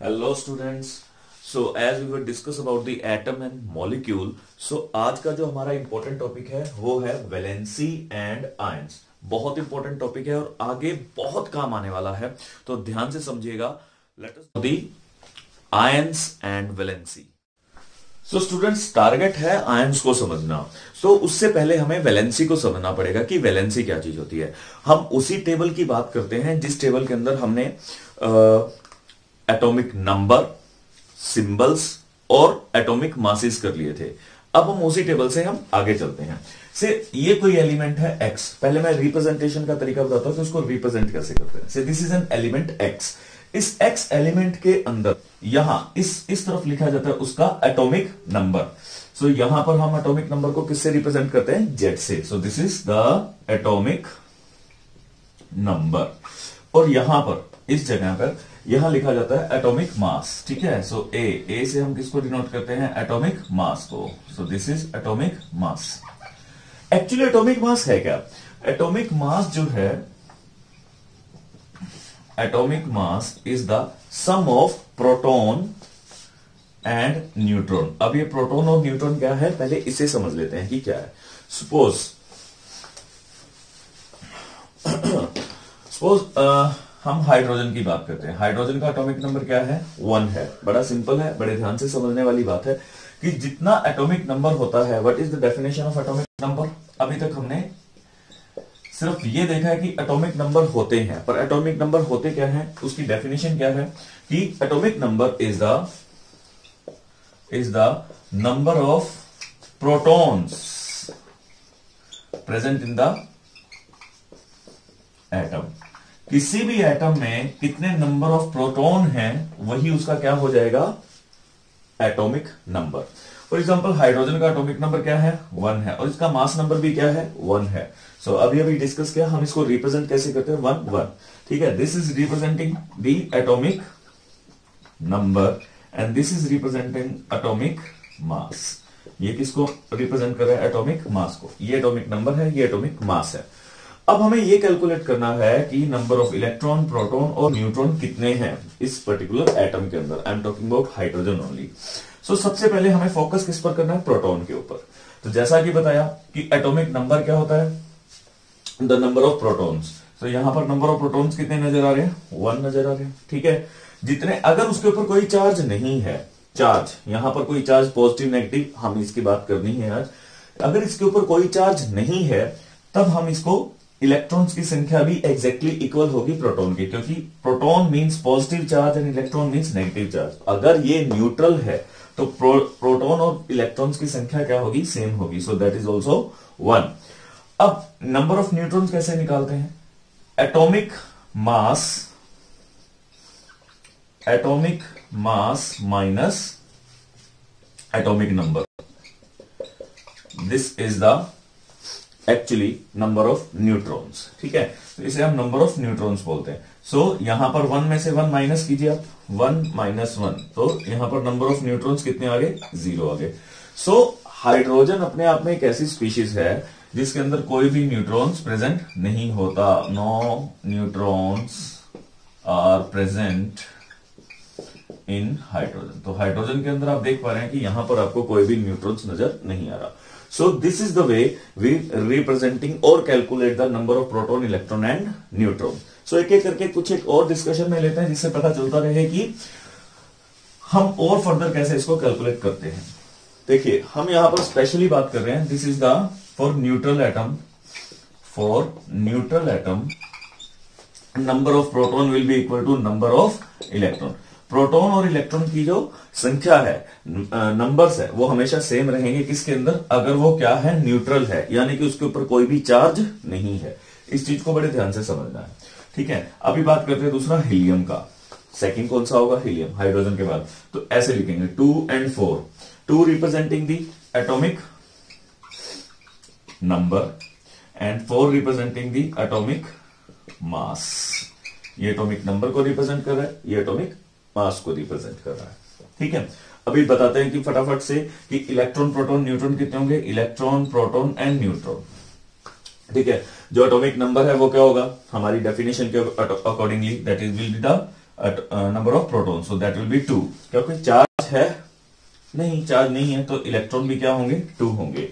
Hello students. So as we will discuss about the atom and molecule, so आज का जो हमारा important topic है वो है वैलेंसी एंड आयंस। बहुत इंपॉर्टेंट टॉपिक है और आगे बहुत काम आने वाला है, तो ध्यान से समझिएगा। Let us the ions and valency. So students, target है आयंस को समझना। तो उससे पहले हमें वैलेंसी को समझना पड़ेगा कि वैलेंसी क्या चीज होती है। हम उसी टेबल की बात करते हैं जिस टेबल के अंदर हमने एटॉमिक नंबर, सिंबल्स और एटॉमिक मासेस कर लिए थे। अब हम उसी टेबल से हम आगे चलते हैं। से ये कोई एलिमेंट है x। पहले मैं रिप्रेजेंटेशन का तरीका बताता हूं कि उसको रिप्रेजेंट कैसे करते हैं। से this is an element x। इस x एलिमेंट के अंदर यहां इस तरफ लिखा जाता है उसका एटॉमिक नंबर। सो यहां पर हम एटॉमिक नंबर को किससे रिप्रेजेंट करते हैं? Z से। सो this is the atomic number. और यहां पर इस जगह पर यहां लिखा जाता है एटॉमिक मास। ठीक है। सो ए से हम किसको डिनोट करते हैं? एटॉमिक मास को। So this is atomic mass. Actually atomic mass है क्या? एटॉमिक मास जो है, atomic mass is the sum of proton and neutron. अब ये प्रोटॉन और न्यूट्रॉन क्या है, पहले इसे समझ लेते हैं कि क्या है। सपोज हम हाइड्रोजन की बात करते हैं। हाइड्रोजन का एटॉमिक नंबर क्या है? 1 है। बड़ा सिंपल है, बड़े ध्यान से समझने वाली बात है कि जितना एटॉमिक नंबर होता है, what is the definition of atomic number? अभी तक हमने सिर्फ ये देखा है कि एटॉमिक नंबर होते हैं, पर एटॉमिक नंबर होते क्या है, उसकी डेफिनेशन क्या है कि atomic number is the number of protons present in the atom. किसी भी एटम में कितने नंबर ऑफ प्रोटॉन हैं, वही उसका क्या हो जाएगा? Atomic number. For example hydrogen का एटॉमिक नंबर क्या है? 1 है। और इसका मास नंबर भी क्या है? 1 है। सो अभी डिस्कस किया हम इसको रिप्रेजेंट कैसे करते हैं? 1 1। ठीक है। This is representing the atomic number and this is representing atomic mass. ये किसको रिप्रेजेंट कर रहा है? एटॉमिक मास को। ये एटॉमिक नंबर है, ये एटॉमिक मास है। अब हमें ये कैलकुलेट करना है कि नंबर ऑफ इलेक्ट्रॉन, प्रोटॉन और न्यूट्रॉन कितने हैं इस पर्टिकुलर एटम के अंदर। I am talking about hydrogen only. So सबसे पहले हमें फोकस किस पर करना है? प्रोटॉन के ऊपर। तो जैसा कि बताया कि एटॉमिक नंबर क्या होता है? The number of protons. तो यहां पर नंबर ऑफ प्रोटॉन्स कितने नजर आ रहे हैं? 1 नजर आ रहे हैं। ठीक है। जितने, अगर उसके ऊपर कोई चार्ज नहीं है, चार्ज यहां पर कोई चार्ज पॉजिटिव नेगेटिव हम इसकी बात करनी है आज। अगर इसके ऊपर कोई चार्ज नहीं है, तब हम इसको इलेक्ट्रॉन्स की संख्या भी एग्जैक्टली इक्वल होगी प्रोटॉन की, क्योंकि proton means positive charge and electron means negative charge. अगर ये न्यूट्रल है तो प्रोटॉन और इलेक्ट्रॉन्स की संख्या क्या होगी? सेम होगी। सो दैट इज ऑल्सो 1। अब नंबर ऑफ न्यूट्रॉन्स कैसे निकालते हैं? Atomic mass minus atomic number. This is the actually number of neutrons. ठीक है। तो इसे हम नंबर ऑफ न्यूट्रॉन्स बोलते हैं। सो यहां पर 1 में से 1 माइनस कीजिए आप, 1 माइनस 1, तो यहां पर नंबर ऑफ न्यूट्रॉन्स कितने आ गए? 0 आ गए। सो हाइड्रोजन अपने आप में एक ऐसी स्पीशीज है जिसके अंदर कोई भी न्यूट्रॉन्स प्रेजेंट नहीं होता। No neutrons are present in hydrogen. तो हाइड्रोजन के अंदर आप देख पा रहे हैं कि यहां पर आपको कोई भी न्यूट्रॉन्स नजर नहीं आ रहा। So this is the way we representing or calculate the number of proton, electron and neutron. So एक एक करके कुछ एक और डिस्कशन में लेते हैं जिससे पता चलता रहे कि हम और फर्दर कैसे इसको कैलकुलेट करते हैं। देखिए हम यहां पर स्पेशली बात कर रहे हैं, this is the for neutral atom number of proton will be equal to number of electron. Proton और इलेक्ट्रॉन की जो संख्या है, नंबर्स है, वो हमेशा सेम रहेंगे किसके अंदर? अगर वो क्या है? न्यूट्रल है, यानी कि उसके ऊपर कोई भी चार्ज नहीं है। इस चीज को बड़े ध्यान से समझना है। ठीक है। अभी बात करते हैं दूसरा हीलियम का। सेकंड कौन सा होगा? हीलियम, हाइड्रोजन के बाद। तो ऐसे लिखेंगे 2 and 4। 2 representing the atomic number and 4 representing the atomic mass. ये एटॉमिक नंबर को रिप्रेजेंट कर रहा है, ये एटॉमिक मास को रिप्रेजेंट कर रहा है। ठीक है। अभी बताते हैं कि फटाफट से कि इलेक्ट्रॉन, प्रोटॉन, न्यूट्रॉन कितने होंगे? Electron, proton and neutron. ठीक है। जो एटॉमिक नंबर है वो क्या होगा? हमारी डेफिनेशन के accordingly that is will be the number of proton, so that will be 2। क्योंकि चार्ज है नहीं, चार्ज नहीं है तो इलेक्ट्रॉन भी क्या होंगे, 2 होंगे।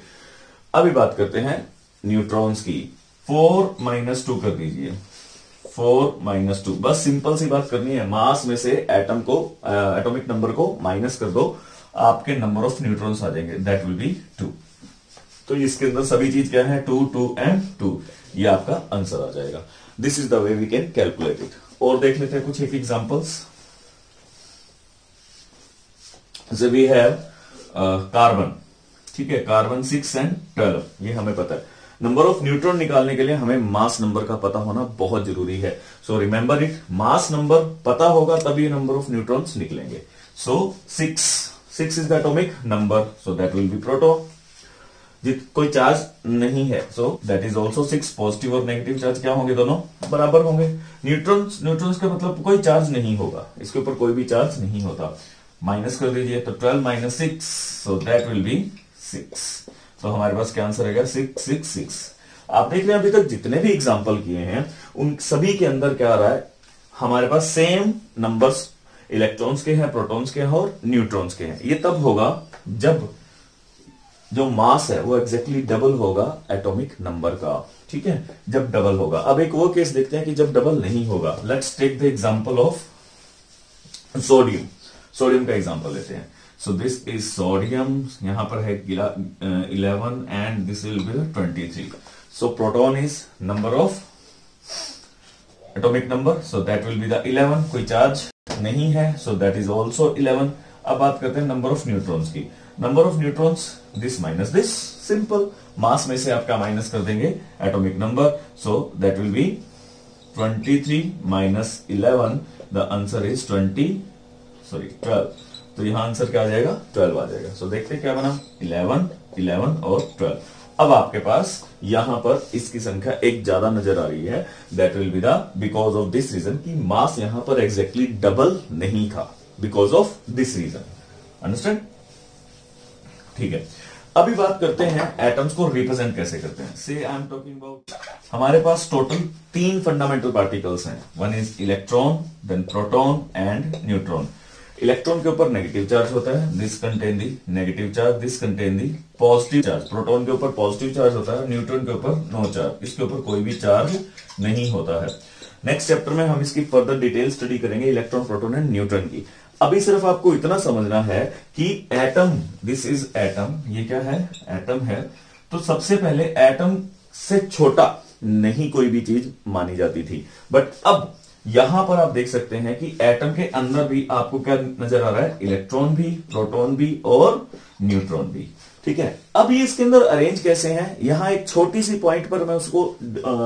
अभी बात करते हैं न्यूट्रॉन्स की। 4 - 2 कर दीजिए, 4 - 2। बस सिंपल सी बात करनी है, मास में से एटम को एटॉमिक नंबर को माइनस कर दो, आपके नंबर ऑफ न्यूट्रॉन्स आ जाएंगे, दैट विल बी 2। तो इसके अंदर सभी चीज क्या है, 2 2 एंड 2, ये आपका आंसर आ जाएगा। This is the way we can calculate it. और देख लेते हैं कुछ एक examples. So we have carbon, ठीक है, कार्बन 6 and 12, ये हमें पता है। नंबर ऑफ न्यूट्रॉन निकालने के लिए हमें मास नंबर का पता होना बहुत जरूरी है। So remember it, mass number पता होगा तभी नंबर ऑफ न्यूट्रॉन्स निकलेंगे। सो 6 is the atomic number, so that will B proton. कोई चार्ज नहीं है, सो दैट इज ऑल्सो 6। पॉजिटिव और नेगेटिव चार्ज क्या होंगे, दोनों बराबर होंगे। न्यूट्रॉन्स का मतलब कोई चार्ज नहीं होगा, इसके ऊपर कोई भी चार्ज नहीं होता। माइनस कर दीजिए तो 12 - 6, सो दैट विल बी 6। तो हमारे पास क्या आंसर आएगा, 6 6 6। आप देख रहे हैं अभी तक जितने भी एग्जांपल किए हैं उन सभी के अंदर क्या आ रहा है, हमारे पास सेम नंबर्स इलेक्ट्रॉन्स के हैं, प्रोटॉन्स के हैं और न्यूट्रॉन्स के हैं। ये तब होगा जब जो मास है वो एग्जैक्टली डबल होगा एटॉमिक नंबर का, ठीक है, जब डबल होगा। अब एक वो केस देखते हैं कि जब डबल नहीं होगा। Let's take the example of sodium. Sodium का एग्जांपल लेते हैं। सो दिस इज सोडियम, यहां पर है 11 and this will be 23। So proton is number of atomic number, so that will be the 11। कोई चार्ज नहीं है, सो दैट इज ऑल्सो 11। अब बात करते हैं नंबर ऑफ न्यूट्रॉन्स की। Number of neutrons this minus this, simple. Mass में से आपका माइनस कर देंगे atomic number, so that will be 23 - 11, the answer is 12। तो यहां आंसर क्या आ जाएगा, 12 आ जाएगा। सो देखते क्या बना, 11 11 और 12। अब आपके पास यहां पर इसकी संख्या एक ज्यादा नजर आ रही है, that will be the because of this reason कि मास यहां पर एग्जैक्टली डबल नहीं था, because of this reason. Understand, ठीक है। अभी बात करते हैं एटम्स को रिप्रेजेंट कैसे करते हैं। से आई एम टॉकिंग अबाउट, हमारे पास टोटल 3 फंडामेंटल पार्टिकल्स हैं। One is electron, then proton and neutron. Electron के ऊपर नेगेटिव चार्ज होता है, this contain the negative charge, this contain the positive charge. Proton के ऊपर पॉजिटिव चार्ज होता है, न्यूट्रॉन के ऊपर नो चार्ज, इसके ऊपर कोई भी चार्ज नहीं होता है। नेक्स्ट चैप्टर में हम इसकी फर्दर डिटेल स्टडी करेंगे, इलेक्ट्रॉन, प्रोटॉन एंड न्यूट्रॉन की। अभी सिर्फ आपको इतना समझना है कि एटम, दिस इज एटम, ये क्या है, एटम है। तो सबसे पहले एटम से छोटा नहीं कोई भी चीज मानी जाती थी, बट अब यहां पर आप देख सकते हैं कि एटम के अंदर भी आपको क्या नजर आ रहा है, इलेक्ट्रॉन भी, प्रोटॉन भी और न्यूट्रॉन भी, ठीक है। अब ये इसके अंदर अरेंज कैसे हैं, यहां एक छोटी सी पॉइंट पर मैं उसको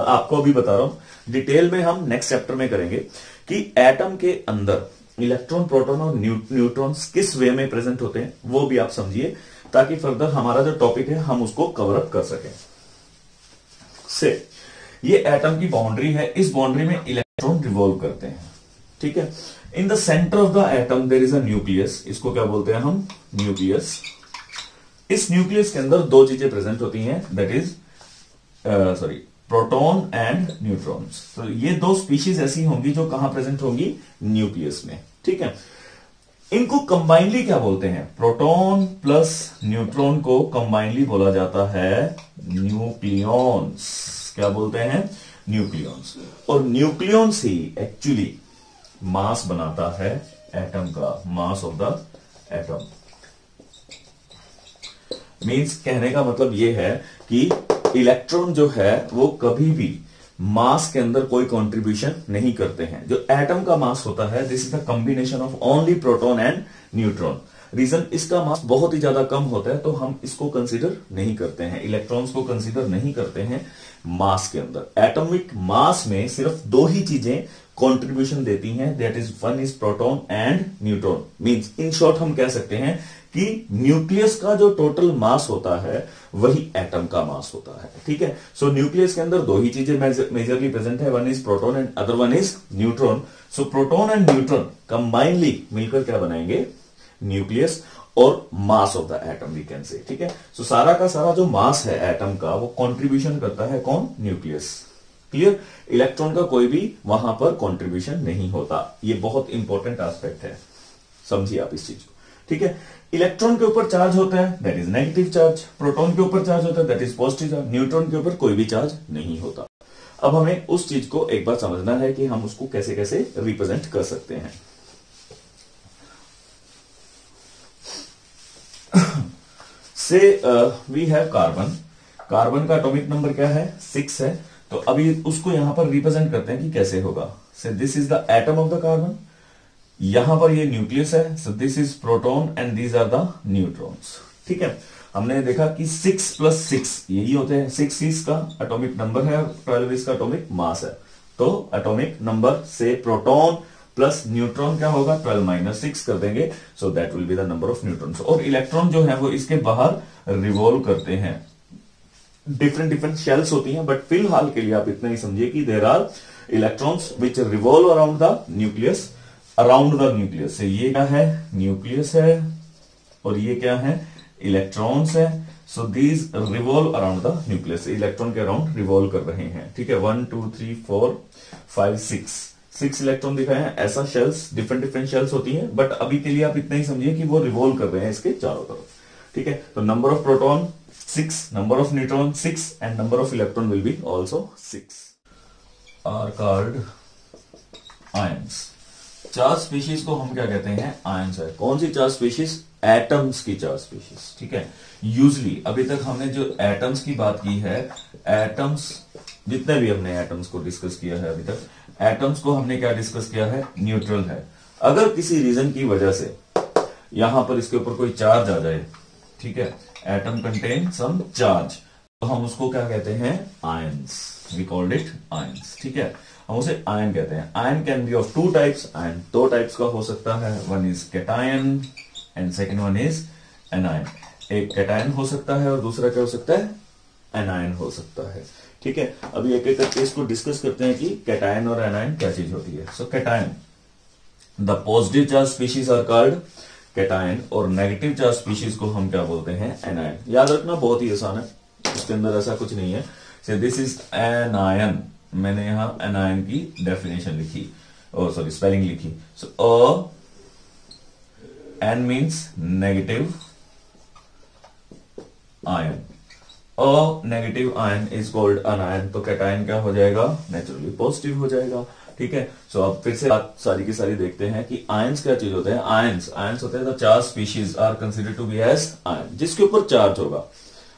आपको अभी बता रहा हूं, डिटेल में हम नेक्स्ट चैप्टर में करेंगे कि एटम के अंदर इलेक्ट्रॉन, प्रोटॉन और न्यूट्रॉन्स किस वे में प्रेजेंट होते हैं, वो भी आप समझिए, ताकि फर्दर हमारा जो टॉपिक है हम उसको कवर अप कर सकें। से ये एटम की बाउंड्री है, इस बाउंड्री में इलेक्ट्रॉन रिवॉल्व करते हैं, ठीक है। In the centre of the atom there is a nucleus, इसको क्या बोलते हैं हम, न्यूक्लियस। इस न्यूक्लियस के अंदर 2 चीजें प्रेजेंट होती हैं, that is proton and neutrons. तो ये 2 स्पीशीज ऐसी होंगी जो कहां प्रेजेंट होंगी, न्यूक्लियस में, ठीक है। इनको कंबाइनली क्या बोलते हैं, प्रोटॉन प्लस न्यूट्रॉन को कंबाइनली बोला जाता है न्यूक्लियॉन्स। क्या बोलते हैं, न्यूक्लियॉन्स। और न्यूक्लियॉन्स ही एक्चुअली मास बनाता है एटम का, मास ऑफ द एटम। मींस कहने का मतलब यह है कि इलेक्ट्रॉन जो है वो कभी भी मास के अंदर कोई कंट्रीब्यूशन नहीं करते हैं। जो एटम का मास होता है, this is the combination of only proton and neutron. Reason, इसका मास बहुत ही ज्यादा कम होता है तो हम इसको कंसीडर नहीं करते हैं, इलेक्ट्रॉन्स को कंसीडर नहीं करते हैं मास के अंदर। एटॉमिक मास में सिर्फ 2 ही चीजें कंट्रीब्यूशन देती हैं, that is one is proton and neutron. Means in short हम कह सकते हैं कि न्यूक्लियस का जो टोटल मास होता है वही एटम का मास होता है, ठीक है। सो न्यूक्लियस के अंदर 2 ही चीजें मेजरली प्रेजेंट है, one is proton and other one is neutron. So proton and neutron combinely मिलकर क्या बनाएंगे, न्यूक्लियस और mass of the atom we can say, ठीक है। सो सारा का सारा जो मास है एटम का वो कंट्रीब्यूशन करता है कौन, न्यूक्लियस। क्लियर? इलेक्ट्रॉन का कोई भी वहां पर कंट्रीब्यूशन नहीं होता। ये बहुत इंपॉर्टेंट एस्पेक्ट है, समझिए आप इस चीज को, ठीक है? इलेक्ट्रॉन के ऊपर चार्ज होता है, that is negative charge. Proton के ऊपर चार्ज होता है, that is positive charge. Neutron के ऊपर कोई भी चार्ज नहीं होता। अब हमें उस चीज को एक बार समझना है कि हम उसको कैसे कैसे रिप्रेजेंट कर सकते हैं। से वी हैव कार्बन। कार्बन का एटॉमिक नंबर क्या है? 6 है। तो अभी उसको यहां पर रिप्रेजेंट करते हैं कि कैसे होगा। Say this is the atom of the carbon, यहां पर ये न्यूक्लियस है। So this is proton and these are the neutrons, ठीक है? हमने देखा कि 6 + 6 यही होते हैं। 6 इसका एटॉमिक नंबर है, 12 इसका एटॉमिक मास है। तो एटॉमिक नंबर से प्रोटॉन प्लस न्यूट्रॉन क्या होगा? 12 - 6 कर देंगे, सो that will be the number of neutrons. और इलेक्ट्रॉन जो है वो इसके बाहर रिवॉल्व करते हैं। डिफरेंट डिफरेंट शेल्स होती हैं, बट फिलहाल के लिए आप इतना ही समझिए कि there are electrons which revolve around the nucleus, around the nucleus. ये क्या है? न्यूक्लियस है, और ये क्या है? इलेक्ट्रॉन्स है। So these revolve around the nucleus, electron के अराउंड रिवॉल्व कर रहे हैं, ठीक है? 1 2 3 4 5 6 इलेक्ट्रॉन दिखाए हैं। ऐसा शेल्स, डिफरेंट डिफरेंट शेल्स होती हैं, बट अभी के लिए आप इतना ही समझिए कि वो रिवॉल्व कर रहे हैं इसके चारों तरफ, ठीक है? तो number of proton 6, number of neutron 6, and number of electron will be also 6, are called ions. चार स्पीशीज को हम क्या कहते हैं? आयंस है। कौन सी चार स्पीशीज? एटम्स की चार स्पीशीज, ठीक है? यूजली अभी तक हमने जो एटम्स की बात की है, एटम्स जितने भी हमने एटम्स को डिस्कस किया है अभी तक, एटम्स को हमने क्या डिस्कस किया है? न्यूट्रल है। अगर किसी रीजन की वजह से यहां पर इसके ऊपर कोई चार्ज आ जाए, ठीक है, एटम कंटेन सम चार्ज, तो हम उसको क्या कहते हैं? Ions. We called it ions, ठीक है? हम उसे आयन कहते हैं। Ion can be of 2 types. Ion 2 types का हो सकता है, one is cation and second one is anion. एक कैटायन हो सकता है और दूसरा क्या हो सकता है? एनायन हो सकता है, ठीक है? अभी एक एक करके इसको डिस्कस करते हैं कि कैटायन और एनायन क्या चीज होती है। So cation, the positive charge species are called cation, और नेगेटिव चार्ज स्पीशीज को हम क्या बोलते हैं? एनायन। याद रखना बहुत ही आसान है, इसके अंदर ऐसा कुछ नहीं है। So this is anion. मैंने यहां एनायन की डेफिनेशन लिखी, सॉरी स्पेलिंग लिखी। So an means negative ion. Negative ion is called anion. तो कैटायन क्या हो जाएगा? नेचुरली पॉजिटिव हो जाएगा, ठीक है? सो अब फिर से बात सारी की सारी देखते हैं कि आयंस क्या चीज होते हैं। आयंस होते हैं the charge species are considered to be as ion. जिसके ऊपर चार्ज होगा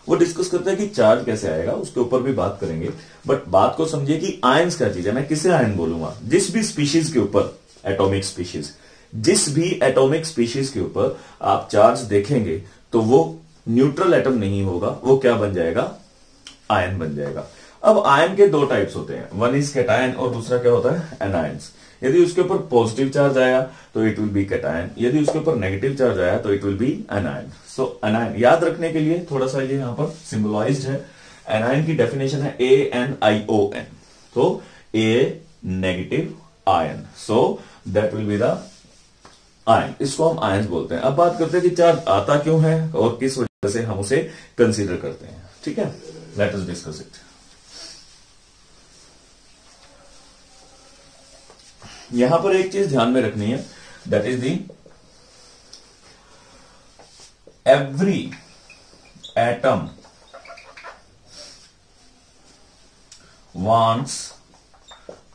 वो डिस्कस करते हैं कि चार्ज कैसे आएगा, उसके ऊपर भी बात करेंगे। बट बात को समझिए कि आयंस क्या चीज है। मैं किसे आयन बोलूंगा? जिस भी स्पीशीज के ऊपर, एटॉमिक स्पीशीज, जिस भी एटॉमिक स्पीशीज के ऊपर आप चार्ज देखेंगे तो वो न्यूट्रल एटम नहीं होगा, वो क्या बन जाएगा? आयन बन जाएगा। अब आयन के 2 टाइप्स होते हैं, वन इज कैटायन और दूसरा क्या होता है? एनायंस। यदि उसके ऊपर पॉजिटिव चार्ज आया तो इट विल बी कैटायन, यदि उसके ऊपर नेगेटिव चार्ज आया तो it will B anion. So anion याद रखने के लिए थोड़ा सा ये यहां पर सिंबलाइज्ड है। एनायन की डेफिनेशन है ANION। तो a negative ion, so that will be the ion. इसको हम आयंस बोलते हैं। अब बात करते हैं कि चार्ज आता क्यों है और किस वजह से हम उसे कंसीडर करते हैं, ठीक है? Let us discuss it. यहां पर एक चीज ध्यान में रखनी है, that is the every atom wants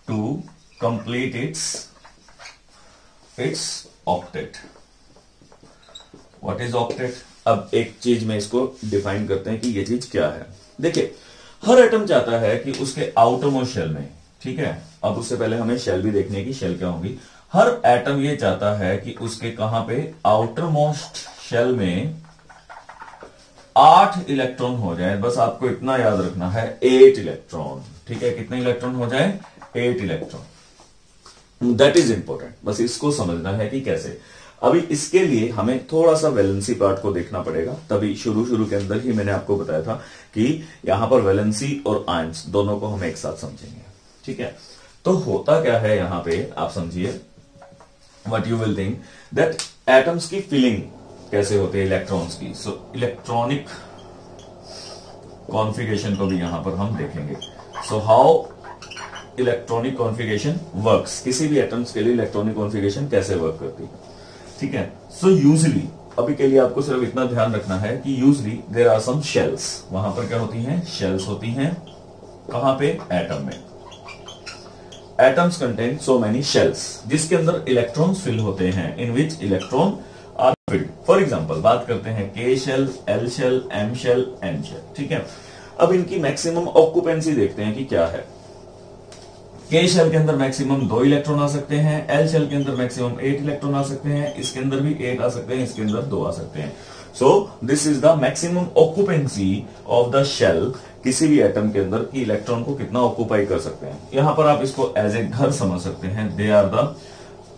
to complete its octet. What is octet? अब एक चीज में इसको डिफाइन करते हैं कि ये चीज क्या है। देखिए, हर एटम चाहता है कि उसके आउटरमोस्ट शेल में, ठीक है, अब उससे पहले हमें शेल भी देखनी है कि शेल क्या होगी। हर एटम ये चाहता है कि उसके कहां पे? आउटरमोस्ट शेल में 8 इलेक्ट्रॉन हो जाए। बस आपको इतना याद रखना है, 8 इलेक्ट्रॉन, ठीक है? कितने इलेक्ट्रॉन हो जाए? 8 इलेक्ट्रॉन। दैट इज इंपॉर्टेंट, बस इसको समझना है कि कैसे। अभी इसके लिए हमें थोड़ा सा वैलेंसी पार्ट को देखना पड़ेगा। तभी शुरू के अंदर ही मैंने आपको बताया था कि यहां पर वैलेंसी और आयंस दोनों को हम एक साथ समझेंगे, ठीक है? तो होता क्या है यहां पे, आप समझिए, what you will think that atoms की फिलिंग कैसे होती है इलेक्ट्रॉन्स की। सो इलेक्ट्रॉनिक कॉन्फ़िगरेशन को भी यहां पर हम देखेंगे। So how electronic configuration works, किसी भी एटम्स के लिए इलेक्ट्रॉनिक कॉन्फ़िगरेशन कैसे वर्क करती है, ठीक है। सो यूजुअली अभी के लिए आपको सिर्फ इतना ध्यान रखना है कि usually there are some shells, वहां पर क्या होती हैं, शेल्स होती हैं, कहां पे, एटम में। Atoms contain so many shells, जिसके अंदर इलेक्ट्रॉन्स फिल होते हैं, in which electron are filled. For example बात करते हैं K shell, L shell, M shell, N shell, ठीक है। अब इनकी मैक्सिमम ऑक्यूपेंसी देखते हैं कि क्या है। के शेल के अंदर मैक्सिमम 2 इलेक्ट्रॉन आ सकते हैं, एल शेल के अंदर मैक्सिमम 8 इलेक्ट्रॉन आ सकते हैं, इसके अंदर भी 8 आ सकते हैं, इसके अंदर 2 आ सकते हैं। So this is the maximum occupancy of the shell, किसी भी एटम के अंदर की इलेक्ट्रॉन को कितना ऑक्यूपाई कर सकते हैं। यहां पर आप इसको एज ए घर समझ सकते हैं, दे आर द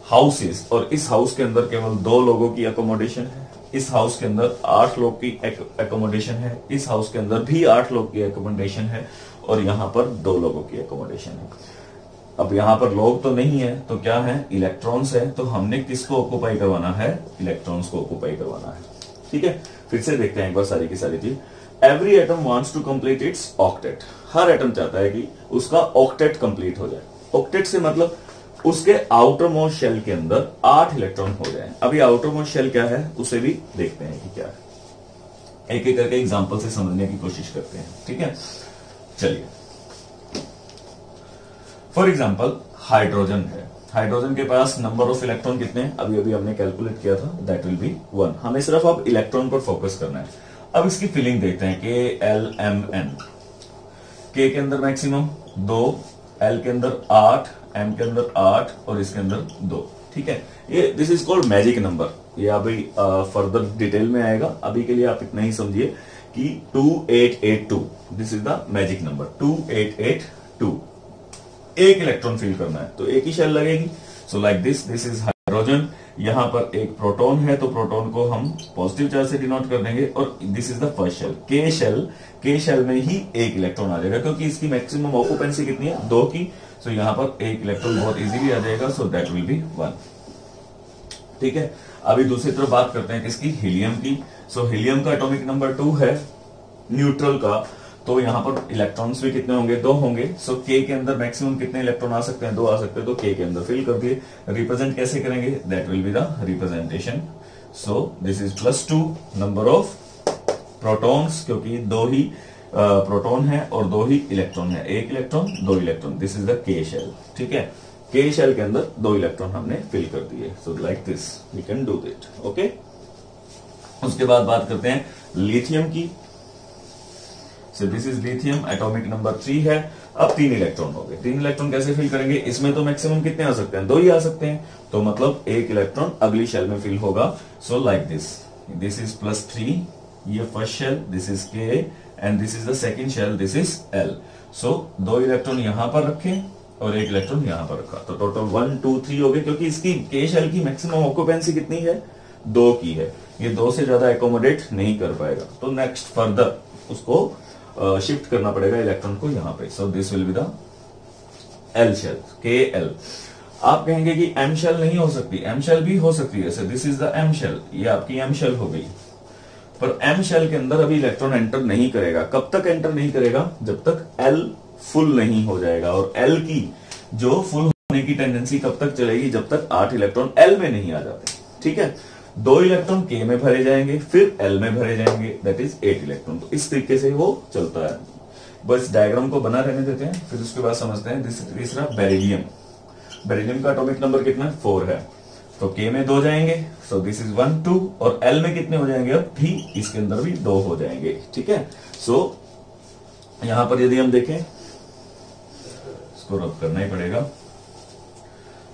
हाउसेस, और इस हाउस के अंदर केवल 2 लोगों की अकोमोडेशन है, इस हाउस के अंदर 8 लोग की अकोमोडेशन है, इस हाउस के अंदर भी 8 लोग की अकोमोडेशन है, और यहां पर 2 लोगों की अकोमोडेशन है। अब यहां पर लोग तो नहीं है, तो क्या है, इलेक्ट्रॉन्स है, तो हमने किसको ऑक्यूपाई करवाना है, इलेक्ट्रॉन्स को ऑक्यूपाई करवाना है, ठीक है। फिर से देखते हैं एक बार सारी की सारी चीज। Every atom wants to complete its octet, हर एटम चाहता है कि उसका ऑक्टेट कंप्लीट हो जाए। ऑक्टेट से मतलब उसके आउटर मोस्ट शेल के अंदर 8 इलेक्ट्रॉन हो जाए। अभी आउटर मोस्ट शेल क्या है उसे भी देखते हैं कि क्या है, एक एक करके एग्जांपल से समझने की कोशिश करते हैं, ठीक है। चलिए, फॉर एग्जांपल हाइड्रोजन है, हाइड्रोजन के पास नंबर ऑफ इलेक्ट्रॉन कितने हैं, अभी अभी हमने कैलकुलेट किया था, दैट विल बी 1। हमें सिर्फ अब इलेक्ट्रॉन पर फोकस करना है। अब इसकी फिलिंग देखते हैं, के एल एम एन। के अंदर मैक्सिमम 2, एल के अंदर 8, एम के अंदर 8 और इसके अंदर 2, ठीक है। ये this is called magic number, ये अभी फर्दर डिटेल में आएगा, अभी के लिए आप इतना ही समझिए कि 2882 this is the magic number, 2882। एक इलेक्ट्रॉन फिल करना है तो एक ही शेल लगेगी। सो लाइक दिस इज हाइड्रोजन, यहां पर एक प्रोटॉन है तो प्रोटॉन को हम पॉजिटिव चार्ज से डिनोट कर देंगे, और this is the first shell. K shell में ही एक इलेक्ट्रॉन आ जाएगा, क्योंकि इसकी मैक्सिमम ऑक्यूपेंसी कितनी है, 2 की। सो यहां पर एक इलेक्ट्रॉन बहुत इजीली आ जाएगा, सो दैट विल बी 1, ठीक है। अभी दूसरी तरफ बात करते हैं किसकी, हीलियम की। सो हीलियम का एटॉमिक नंबर 2 है, न्यूट्रल का, तो यहां पर इलेक्ट्रॉन्स भी कितने होंगे, 2 होंगे। सो के अंदर मैक्सिमम कितने इलेक्ट्रॉन आ सकते हैं, 2 आ सकते हैं, तो के अंदर फिल कर दिए। रिप्रेजेंट कैसे करेंगे, that will be the representation. So this is +2 number of protons, क्योंकि 2 ही प्रोटॉन है और 2 ही इलेक्ट्रॉन है, 1 electron 2 electron, this is the के शेल, ठीक है। के शेल के अंदर 2 इलेक्ट्रॉन हमने फिल कर दिए। So like this we can do it, okay. उसके बाद बात करते हैं लिथियम की। So this is lithium, atomic number 3 है। अब 3 इलेक्ट्रॉन हो गए, 3 इलेक्ट्रॉन कैसे फिल करेंगे, इसमें तो मैक्सिमम कितने आ सकते हैं, 2 ही आ सकते हैं, तो मतलब 1 इलेक्ट्रॉन अगली शेल में फिल होगा। सो लाइक दिस इज +3, ये first shell, this is K, and this is the second shell, this is L. So 2 electron यहां पर रखे और 1 इलेक्ट्रॉन यहां पर रखा, तो टोटल 1 2 3 हो गए, क्योंकि इसकी के शेल की मैक्सिमम ऑक्यूपेंसी कितनी है, 2 की है, ये 2 से ज्यादा एकोमोडेट नहीं कर पाएगा, तो नेक्स्ट फर्दर उसको शिफ्ट करना पड़ेगा इलेक्ट्रॉन को यहां पे। So this will be the L shell, K L. आप कहेंगे कि एम शेल नहीं हो सकती, एम शेल भी हो सकती है। So this is the M shell, ये आपकी एम शेल हो गई, पर एम शेल के अंदर अभी इलेक्ट्रॉन एंटर नहीं करेगा। कब तक एंटर नहीं करेगा, जब तक एल फुल नहीं हो जाएगा, और एल की जो फुल होने की टेंडेंसी कब तक चलेगी, जब तक 8 इलेक्ट्रॉन एल में नहीं आ जाते, ठीक है। 2 इलेक्ट्रॉन के में भरे जाएंगे, फिर एल में भरे जाएंगे, दैट इज 8 इलेक्ट्रॉन। तो इस तरीके से वो चलता है। बस डायग्राम को बना रहने देते हैं, फिर उसके बाद समझते हैं। तीसरा बेरिलियम, बेरिलियम का एटॉमिक नंबर कितना है, 4 है, तो के में 2 जाएंगे, सो दिस इज 1 2, और एल में कितने हो जाएंगे, अब भी इसके अंदर भी 2 हो जाएंगे, ठीक है। सो यहां पर यदि हम देखें, इसको रब करना ही पड़ेगा,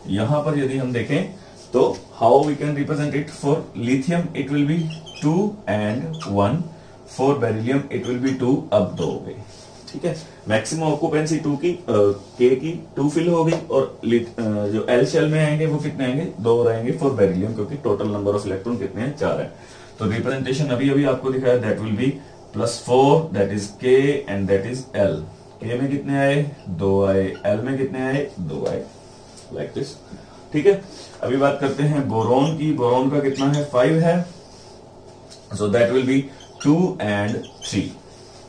यहां पर यदि हम देखें तो how we can represent it. For lithium it will be 2 and 1, for beryllium it will be 2, अब 2 हो गए, ठीक है। मैक्सिमम ऑक्यूपेंसी 2 की, के की 2 फिल हो गई, और जो एल शेल में आएंगे वो कितने आएंगे, 2 रहेंगे फॉर बेरिलियम, क्योंकि टोटल नंबर ऑफ इलेक्ट्रॉन कितने हैं, 4 है। तो रिप्रेजेंटेशन अभी अभी आपको दिखाया, that will B +4, that is K and that is L. के में कितने आए, 2 आए, एल में कितने आए, 2 आए, लाइक दिस, ठीक है। अभी बात करते हैं बोरोन की। बोरोन का कितना है, 5 है, सो दैट विल बी 2 and 3,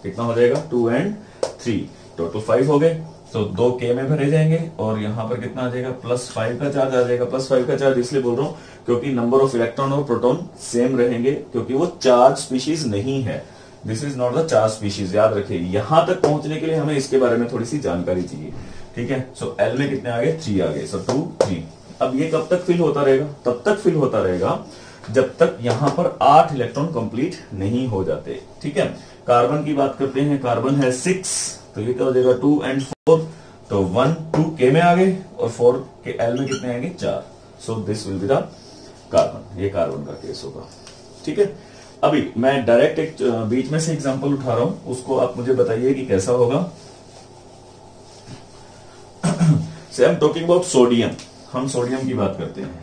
कितना हो जाएगा, 2 and 3, टोटल 5 हो गए। तो 2 K में भरे जाएंगे और यहां पर कितना आ जाएगा, +5 का चार्ज आ जाएगा। +5 का चार्ज इसलिए बोल रहा हूं क्योंकि नंबर ऑफ इलेक्ट्रॉन और प्रोटॉन सेम रहेंगे, क्योंकि वो चार्ज स्पीशीज नहीं है। This is not the charge species, याद रखिए। यहां तक पहुंचने के लिए हमें इसके बारे में थोड़ी सी जानकारी चाहिए, ठीक है। सो L में कितने आ गए, 3 आ गए। सो 2 3। अब ये कब तक फिल होता रहेगा, तब तक फिल होता रहेगा जब तक यहां पर 8 इलेक्ट्रॉन कंप्लीट नहीं हो जाते, ठीक है। कार्बन की बात करते हैं, कार्बन है 6, तो ये क्या हो जाएगा 2 and 4, तो 1 2 K में आ गए और 4 के L में कितने आएंगे, 4। सो this will be the carbon, ये कार्बन का केस होगा, ठीक है। अभी मैं डायरेक्ट एक बीच में से एग्जांपल उठा रहा हूं, उसको आप मुझे बताइए कि कैसा होगा। से आई एम टॉकिंग अबाउट सोडियम, हम सोडियम की बात करते हैं।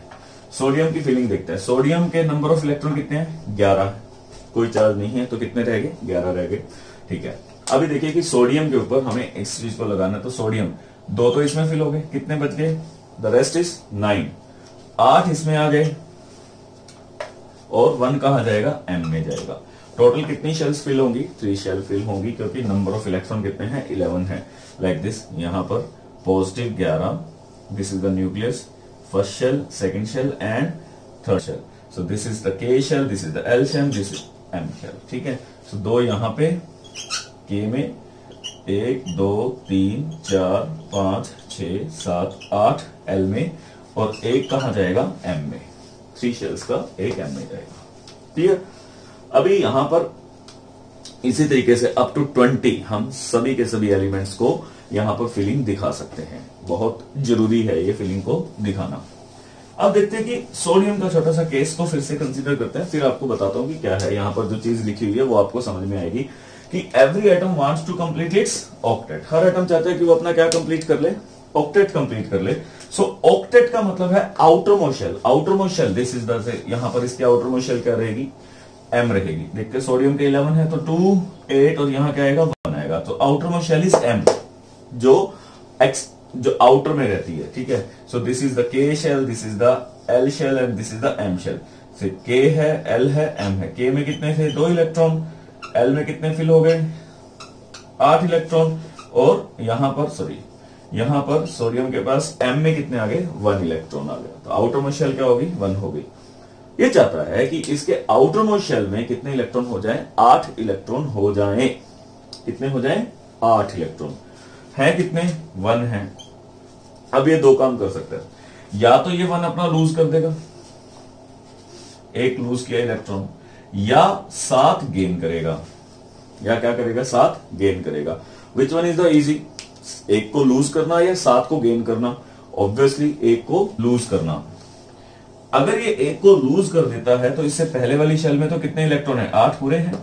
सोडियम की फीलिंग देखते हैं। सोडियम के नंबर ऑफ इलेक्ट्रॉन कितने हैं, 11, कोई चार्ज नहीं है, तो कितने रह गए, 11 रह गए, ठीक है। अभी देखिए कि सोडियम के ऊपर हमें इस चीज को लगाना है, तो सोडियम 2 तो इसमें फिल हो गए, कितने बच गए, द रेस्ट इज 9, 8 इसमें आ गए और 1 कहा जाएगा, M में जाएगा। टोटल कितनी शेल्स फिल होंगी, 3 शेल फिल होंगी, क्योंकि नंबर ऑफ इलेक्ट्रॉन कितने हैं, 11 है। लाइक दिस, यहां पर positive 11, this is the nucleus, first shell, second shell and third shell. So this is the K shell, this is the L shell, this is M shell, ठीक है। सो 2 यहां पे K में, 1 2 3 4 5 6 7 8 L में, और 1 कहां जाएगा, M में। 3 शेल्स का 1 M में जाएगा, क्लियर। अभी यहां पर इसी तरीके से अप टू 20 हम सभी के सभी एलिमेंट्स को यहां पर फिलिंग दिखा सकते हैं। बहुत जरूरी है ये फिलिंग को दिखाना। अब देखते हैं कि सोडियम का छोटा सा केस को फिर से कंसीडर करते हैं, फिर आपको बताता हूं कि क्या है यहां पर जो चीज लिखी हुई है वो आपको समझ में आएगी कि every atom wants to complete its octet. हर एटम चाहता है कि वो अपना क्या कंप्लीट कर ले, ऑक्टेट कंप्लीट कर ले। सो ऑक्टेट का मतलब है outermost shell. Outermost shell, this is the, यहां पर इसकी आउटर मोस्ट शेल क्या रहेगी, M रहेगी। देखते हैं सोडियम के 11 है तो 2 8 और यहां क्या आएगा, 1 आएगा। तो outermost shell is M, जो आउटर में रहती है, ठीक है। So this is the K shell, this is the L shell and this is the M shell. K है, L है, M है। K में कितने थे, 2 इलेक्ट्रॉन, L में कितने फिल हो गए, 8 इलेक्ट्रॉन, और यहां पर सोडियम के पास M में कितने आ गए, 1 इलेक्ट्रॉन आ गया। तो आउटर मोस्ट शेल क्या होगी, 1 हो गई। ये चाहता है कि इसके आउटर मोस्ट शेल में कितने इलेक्ट्रॉन हो जाएं, 8 इलेक्ट्रॉन हो जाएं। कितने हो जाएं, 8 इलेक्ट्रॉन है, कितने, 1 है। अब ये 2 काम कर सकता है, या तो ये 1 अपना लूज कर देगा, 1 लूज किया इलेक्ट्रॉन, या 7 गेन करेगा, या क्या करेगा, 7 गेन करेगा। विच वन इज द इजी, 1 को लूज करना या 7 को गेन करना? ऑब्वियसली 1 को लूज करना। अगर ये 1 को लूज कर देता है तो इससे पहले वाली शेल में तो कितने इलेक्ट्रॉन है, 8 पूरे हैं,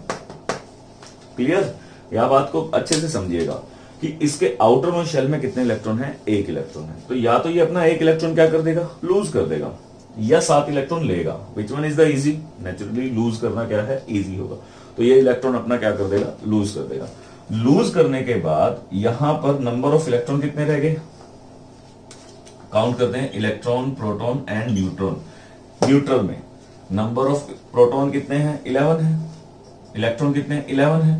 क्लियर। यह बात को अच्छे से समझिएगा कि इसके आउटर मोस्ट शेल में कितने इलेक्ट्रॉन है, 1 इलेक्ट्रॉन है। तो या तो ये अपना 1 इलेक्ट्रॉन क्या कर देगा, लूज कर देगा, या 7 इलेक्ट्रॉन लेगा। Which one is the easy, naturally lose करना क्या है, इजी होगा। तो ये इलेक्ट्रॉन अपना क्या कर देगा, लूज कर देगा। लूज करने के बाद यहां पर नंबर ऑफ इलेक्ट्रॉन कितने रह गए, काउंट करते हैं, electron, proton and neutron. Neutral में नंबर ऑफ प्रोटॉन कितने हैं, 11 है, इलेक्ट्रॉन कितने, 11 है,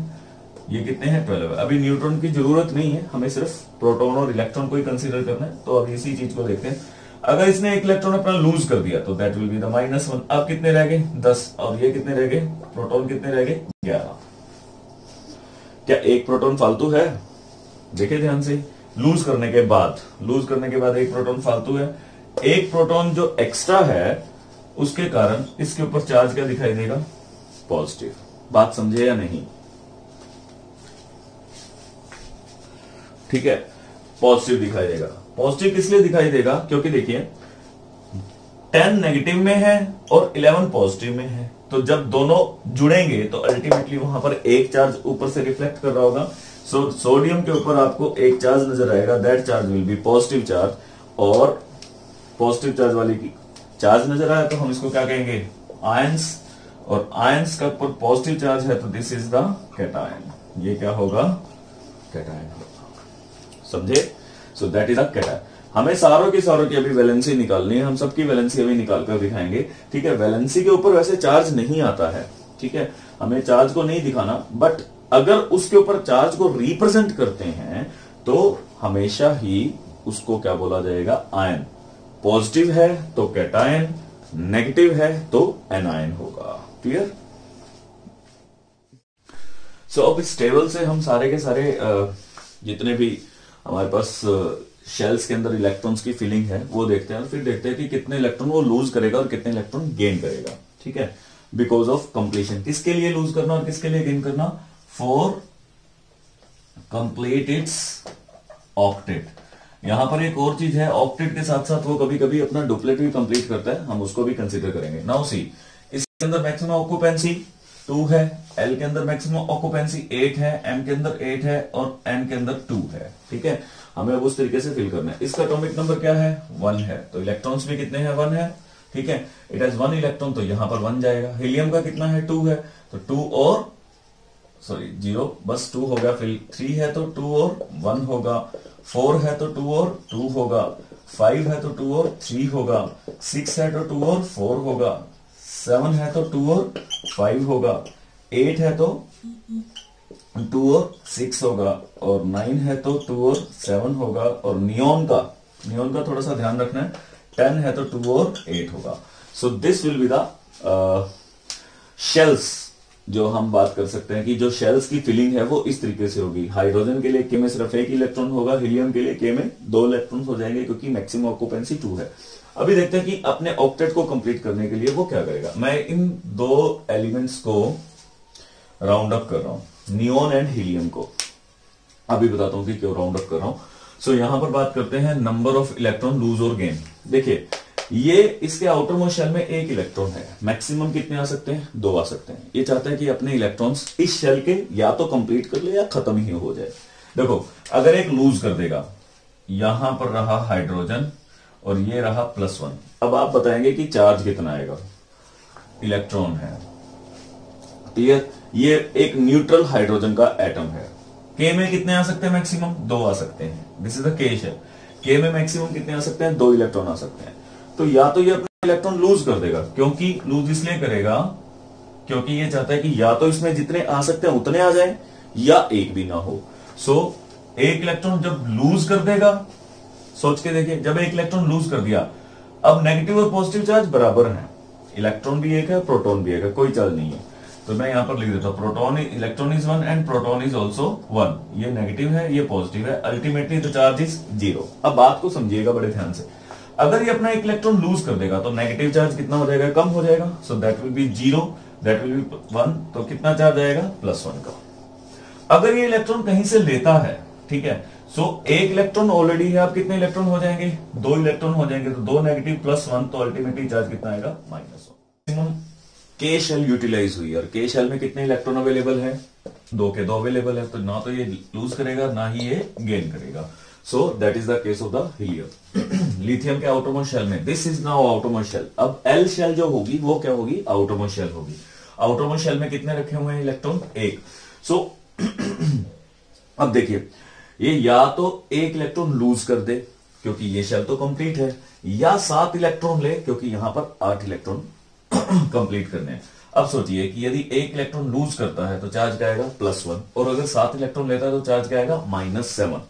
ये कितने हैं, 12 है। अभी न्यूट्रॉन की जरूरत नहीं है, हमें सिर्फ प्रोटॉन और इलेक्ट्रॉन को ही कंसीडर करना है। तो अब इसी चीज को देखते हैं। अगर इसने 1 इलेक्ट्रॉन अपना लूज कर दिया तो दैट विल बी द -1। अब कितने रह गए, 10, और ये कितने रह गए, प्रोटॉन कितने रह गए, 11। क्या 1 प्रोटॉन फालतू है, देखिए ध्यान से। लूज करने के बाद 1 प्रोटॉन फालतू है। 1 प्रोटॉन जो एक्स्ट्रा है उसके कारण इसके ऊपर चार्ज क्या दिखाई देगा, पॉजिटिव। बात समझे या नहीं, ठीक है, पॉजिटिव दिखाई देगा। पॉजिटिव किस लिए दिखाई देगा, क्योंकि देखिए 10 नेगेटिव में है और 11 पॉजिटिव में है। तो जब दोनों जुड़ेंगे तो अल्टीमेटली वहां पर एक चार्ज ऊपर से रिफ्लेक्ट कर रहा होगा। सो सोडियम के ऊपर आपको एक चार्ज नजर आएगा, that charge will be positive charge, और पॉजिटिव चार्ज वाली की चार्ज नजर आया तो हम इसको क्या कहेंगे, आयंस, और आयंस का ऊपर पॉजिटिव चार्ज है तो दिस इज द कैटायन। ये क्या होगा, कैटायन होगा, समझे। सो दैट इज अ कैटायन। हमें सारों की अभी वैलेंसी निकालनी है, हम सबकी वैलेंसी अभी निकाल कर दिखाएंगे, ठीक है। वैलेंसी के ऊपर वैसे चार्ज नहीं आता है, ठीक है, हमें चार्ज को नहीं दिखाना, बट अगर उसके ऊपर चार्ज को रिप्रेजेंट करते हैं तो हमेशा ही उसको क्या बोला जाएगा, आयन। पॉजिटिव है तो कैटायन, नेगेटिव है तो एनायन होगा। क्लियर? सो अब इस टेबल से हम सारे के सारे जितने भी हमारे पास शेल्स के अंदर इलेक्ट्रॉन्स की फिलिंग है वो देखते हैं, और फिर देखते हैं कि कितने इलेक्ट्रॉन वो लूज करेगा और कितने इलेक्ट्रॉन गेन करेगा। ठीक है, बिकॉज ऑफ कंप्लीशन। किसके लिए लूज करना और किसके लिए गेन करना? For complete its octet. यहां पर एक और चीज है, ऑक्टेट के साथ साथ वो कभी कभी अपना डुप्लेट भी कंप्लीट करता है, हम उसको भी कंसीडर करेंगे। नाउ सी, इसके अंदर मैक्सिमम ऑक्यूपेंसी 2 है, एल के अंदर मैक्सिमम ऑक्यूपेंसी 8 है, एम के अंदर 8 है और एन के अंदर 2 है। ठीक है, हमें उस तरीके से फिल करना है। इसका एटॉमिक नंबर क्या है? 1 है, तो इलेक्ट्रॉन्स भी कितने हैं? 1 है। ठीक है, इट हैज 1 इलेक्ट्रॉन, तो यहां पर 1 जाएगा। हीलियम का कितना है? 2 है, तो 2 और 0 बस 2 हो गया। फिर 3 है तो 2 और 1 होगा, 4 है तो 2 और 2 होगा, 5 है तो 2 और 3 होगा, 6 है तो 2 और 4 होगा, 7 है तो 2 और 5 होगा, 8 है तो 2 और 6 होगा, और 9 है तो 2 और 7 होगा, और नियोन का थोड़ा सा ध्यान रखना है, 10 है तो 2 और 8 होगा। सो this will be the shells. जो हम बात कर सकते हैं कि जो शेल्स की फिलिंग है वो इस तरीके से होगी। हाइड्रोजन के लिए के में सिर्फ 1 इलेक्ट्रॉन होगा, हीलियम के लिए के में 2 इलेक्ट्रॉन हो जाएंगे क्योंकि मैक्सिमम ऑक्यूपेंसी 2 है। अभी देखते हैं कि अपने ऑक्टेट को कंप्लीट करने के लिए वो क्या करेगा। मैं इन 2 एलिमेंट्स को राउंड अप कर रहा हूं, नियोन एंड हीलियम को। अभी बताता हूं कि क्यों राउंड अप कर रहा हूं। सो यहां पर बात करते हैं नंबर ऑफ इलेक्ट्रॉन लूज और गेन। देखिए, ये इसके आउटर मोस्ट शेल में 1 इलेक्ट्रॉन है, मैक्सिमम कितने आ सकते हैं? 2 आ सकते हैं। ये चाहता है कि अपने इलेक्ट्रॉन्स इस शेल के या तो कंप्लीट कर ले या खत्म ही हो जाए। देखो, अगर एक लूज कर देगा, यहां पर रहा हाइड्रोजन और ये रहा +1। अब आप बताएंगे कि चार्ज कितना आएगा? इलेक्ट्रॉन है। क्लियर? ये एक न्यूट्रल हाइड्रोजन का एटम है। के में कितने आ सकते हैं? मैक्सिमम 2 आ सकते हैं। दिस इज द के शेल। के में मैक्सिमम कितने आ सकते हैं? 2 इलेक्ट्रॉन आ सकते हैं। तो या तो ये अपना इलेक्ट्रॉन लूज कर देगा, क्योंकि लूज इसलिए करेगा क्योंकि ये चाहता है कि या तो इसमें जितने आ सकते हैं उतने आ जाए या एक भी ना हो। सो 1 इलेक्ट्रॉन जब लूज कर देगा, सोच के देखिए, जब 1 इलेक्ट्रॉन लूज कर दिया, अब नेगेटिव और पॉजिटिव चार्ज बराबर है, इलेक्ट्रॉन भी 1 है, प्रोटॉन भी 1 है, कोई चार्ज नहीं है। तो मैं यहां पर लिख देता हूं, proton electron is 1 and proton is also 1। ये नेगेटिव है, ये पॉजिटिव है, अल्टीमेटली द चार्ज इज 0। अब बात को समझिएगा बड़े ध्यान से। अगर ये अपना 1 इलेक्ट्रॉन लूज कर देगा तो नेगेटिव चार्ज कितना हो जाएगा? कम हो जाएगा। सो that will B 0, that will B 1। तो कितना चार्ज आएगा? +1 का। अगर ये इलेक्ट्रॉन कहीं से लेता है, ठीक है, सो 1 इलेक्ट्रॉन ऑलरेडी है, अब कितने इलेक्ट्रॉन हो जाएंगे? 2 इलेक्ट्रॉन हो जाएंगे, तो 2 नेगेटिव +1, तो अल्टीमेटली चार्ज कितना आएगा? -1। के शेल यूटिलाइज हुई, और के शेल में कितने इलेक्ट्रॉन अवेलेबल है? 2 के 2 अवेलेबल है, तो ना तो ये लूज करेगा ना ही ये गेन करेगा। So that is the case of the helium. Lithium के आउटरमोस्ट शेल में, this is now outermost shell. अब एल शेल जो होगी वो क्या होगी? आउटरमोस्ट शेल होगी। आउटरमोस्ट शेल में कितने रखे हुए हैं इलेक्ट्रॉन? 1। सो अब देखिए, ये या तो 1 इलेक्ट्रॉन लूज कर दे क्योंकि ये शेल तो कंप्लीट है, या 7 इलेक्ट्रॉन ले क्योंकि यहां पर 8 इलेक्ट्रॉन कंप्लीट करने हैं। अब सोचिए कि यदि 1 इलेक्ट्रॉन लूज करता है तो चार्ज क्या आएगा? +1, और अगर 7 इलेक्ट्रॉन लेता है तो चार्ज क्या आएगा? -7।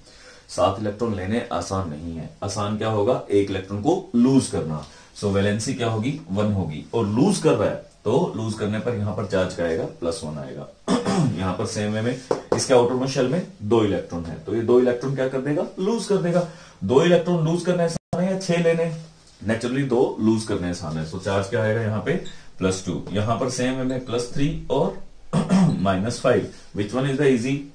7 इलेक्ट्रॉन लेने आसान नहीं है। आसान क्या होगा? 1 इलेक्ट्रॉन को लूज करना। सो वैलेंसी क्या होगी? 1 होगी, और लूज कर रहा है तो लूज करने पर यहां पर चार्ज क्या आएगा? +1 आएगा। यहां पर सेम वे में इसके आउटरमोस्ट शेल में 2 इलेक्ट्रॉन है, तो ये 2 इलेक्ट्रॉन क्या कर देगा? लूज कर देगा। 2 इलेक्ट्रॉन लूज करने आसान है या 6 लेने? नेचुरली 2 लूज करने आसान है। सो चार्ज क्या आएगा यहाँ पे? +2। यहां पर सेम वे में +3 और -5। Which one is the easy?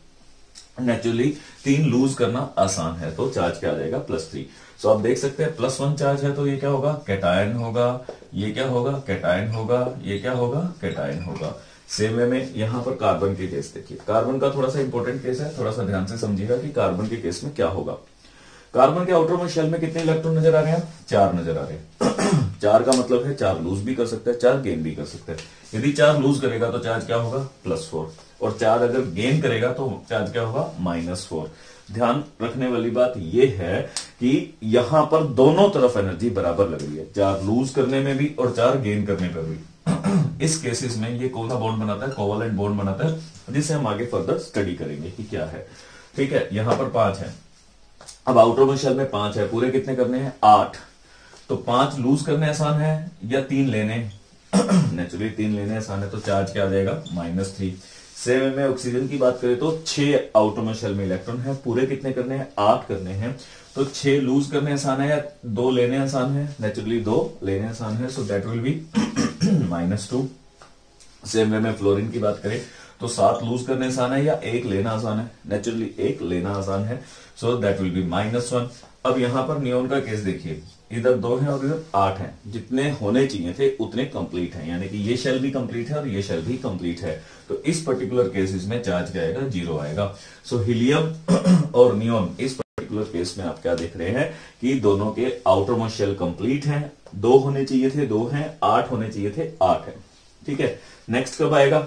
Naturally 3 lose करना आसान है, तो चार्ज क्या आ जाएगा? +3। सो आप देख सकते हैं +1 चार्ज है तो ये क्या होगा? कैटायन होगा। ये क्या होगा? कैटायन होगा। ये क्या होगा? कैटायन होगा। सेम वे में यहां पर कार्बन के केस देखिए। कार्बन का थोड़ा सा इंपॉर्टेंट केस है, थोड़ा सा ध्यान से समझिएगा कि कार्बन के केस में क्या होगा। कार्बन के आउटरमोस्ट शेल में कितने इलेक्ट्रॉन नजर आ रहे हैं? 4 नजर आ रहे हैं। 4 का मतलब है 4 लूज भी कर सकता है, 4 गेन भी कर सकता है। यदि 4 लूज करेगा तो चार्ज क्या होगा? +4, और 4 अगर गेन करेगा तो चार्ज क्या होगा? -4। ध्यान रखने वाली बात यह है कि यहां पर दोनों तरफ एनर्जी बराबर लग रही है, 4 लूज करने में भी और 4 गेन करने पर भी। इस केसेस में ये कौन सा बॉन्ड बनाता है? कोवलेंट बॉन्ड बनाता है, जिसे हम आगे फर्दर स्टडी करेंगे कि क्या है। ठीक है, यहां पर 5 है, अब आउटर में शेल में 5 है, पूरे कितने करने हैं 8, तो 5 लूज करने आसान है या 3 लेने नेचुरली 3 लेने आसान है, तो चार्ज क्या आ जाएगा -3। सेम में ऑक्सीजन की बात करें तो 6 आउटर में शेल में इलेक्ट्रॉन है, पूरे कितने करने हैं 8 करने हैं, तो 6 लूज करने आसान है या 2 लेने आसान है, नेचुरली 2 लेने आसान है, सो that will be -2। Same way में फ्लोरीन की बात करें तो 7 लूज करने आसान है या 1 लेना आसान है, नेचुरली 1 लेना आसान है, सो दैट विल बी -1। अब यहां पर नियोन का केस देखिए, इधर 2 है और इधर 8 है, जितने होने चाहिए थे उतने कंप्लीट हैं, यानी कि ये शेल भी कंप्लीट है और ये शेल भी कंप्लीट है, तो इस पर्टिकुलर केसेस में चार्ज क्या आएगा 0 आएगा। सो हीलियम और नियोन इस पर्टिकुलर केस में आप क्या देख रहे हैं कि दोनों के आउटर मोस्ट शेल कंप्लीट हैं, 2 होने चाहिए थे 2 हैं, 8 होने चाहिए थे 8 है, ठीक है। नेक्स्ट कब आएगा,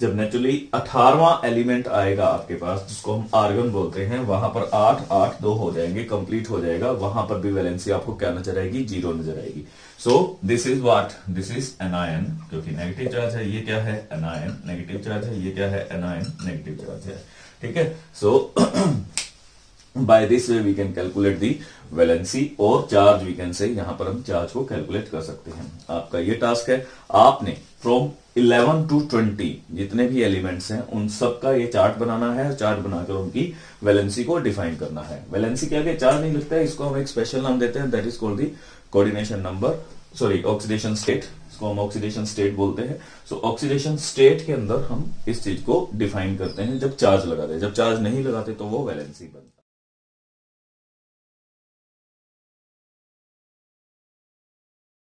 जब नेचुरली 18वां एलिमेंट आएगा आपके पास, जिसको हम आर्गन बोलते हैं, वहां पर 8 8 2 हो जाएंगे, कंप्लीट हो जाएगा, वहां पर भी वैलेंसी आपको क्या नजर आएगी 0 नजर आएगी। सो this is what, this is anion, क्योंकि नेगेटिव चार्ज है, ये क्या है एनायन, नेगेटिव चार्ज है, ये क्या है एनायन, नेगेटिव चार्ज है, ठीक है। So by this way we can calculate the valency और चार्ज, वी कैन से यहां पर हम चार्ज को कैलकुलेट कर सकते हैं। आपका ये टास्क है, आपने फ्रॉम 11 to 20 जितने भी एलिमेंट्स हैं उन सब का ये चार्ट बनाना है, चार्ट बनाकर उनकी वैलेंसी को डिफाइन करना है। वैलेंसी के आगे चार्ज नहीं लगता है, इसको हम एक स्पेशल नाम देते हैं, that is called the coordination number, sorry oxidation state, इसको हम ऑक्सीडेशन स्टेट बोलते हैं। सो ऑक्सीडेशन स्टेट के अंदर हम इस चीज को डिफाइन करते हैं जब चार्ज लगाते हैं, जब चार्ज नहीं लगाते तो वो वैलेंसी बनता है।